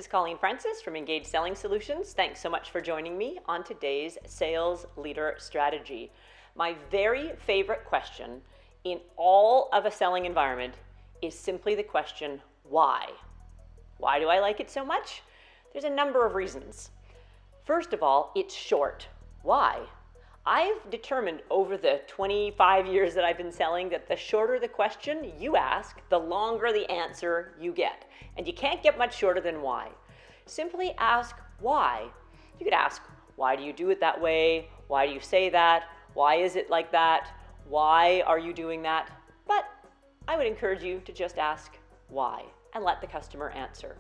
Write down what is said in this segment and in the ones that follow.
Colleen Francis from Engage Selling Solutions. Thanks so much for joining me on today's Sales Leader Strategy. My very favorite question in all of a selling environment is simply the question, why? Why do I like it so much? There's a number of reasons. First of all, it's short. Why? I've determined over the 25 years that I've been selling that the shorter the question you ask, the longer the answer you get. And you can't get much shorter than why. Simply ask why. You could ask, why do you do it that way? Why do you say that? Why is it like that? Why are you doing that? But I would encourage you to just ask why and let the customer answer.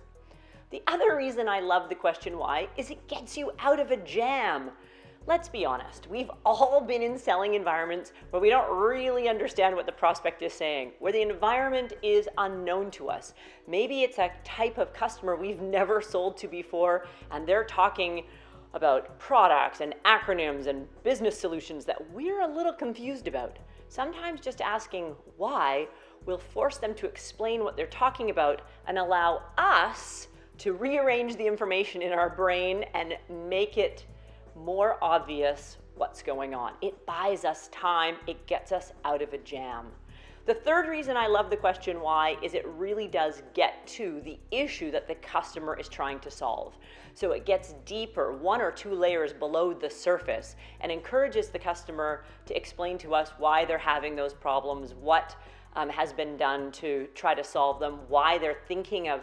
The other reason I love the question why is it gets you out of a jam. Let's be honest, we've all been in selling environments where we don't really understand what the prospect is saying, where the environment is unknown to us. Maybe it's a type of customer we've never sold to before, and they're talking about products and acronyms and business solutions that we're a little confused about. Sometimes just asking why will force them to explain what they're talking about and allow us to rearrange the information in our brain and make it more obvious what's going on. It buys us time, it gets us out of a jam. The third reason I love the question why is it really does get to the issue that the customer is trying to solve. So it gets deeper, one or two layers below the surface, and encourages the customer to explain to us why they're having those problems, what has been done to try to solve them, why they're thinking of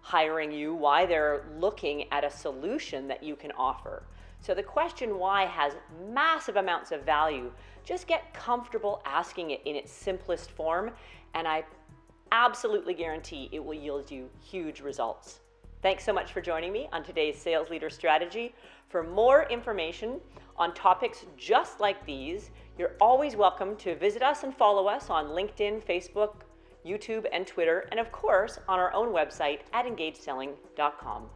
hiring you, why they're looking at a solution that you can offer. So the question why has massive amounts of value. Just get comfortable asking it in its simplest form, and I absolutely guarantee it will yield you huge results. Thanks so much for joining me on today's Sales Leader Strategy. For more information on topics just like these, you're always welcome to visit us and follow us on LinkedIn, Facebook, YouTube, and Twitter, and of course on our own website at engageselling.com.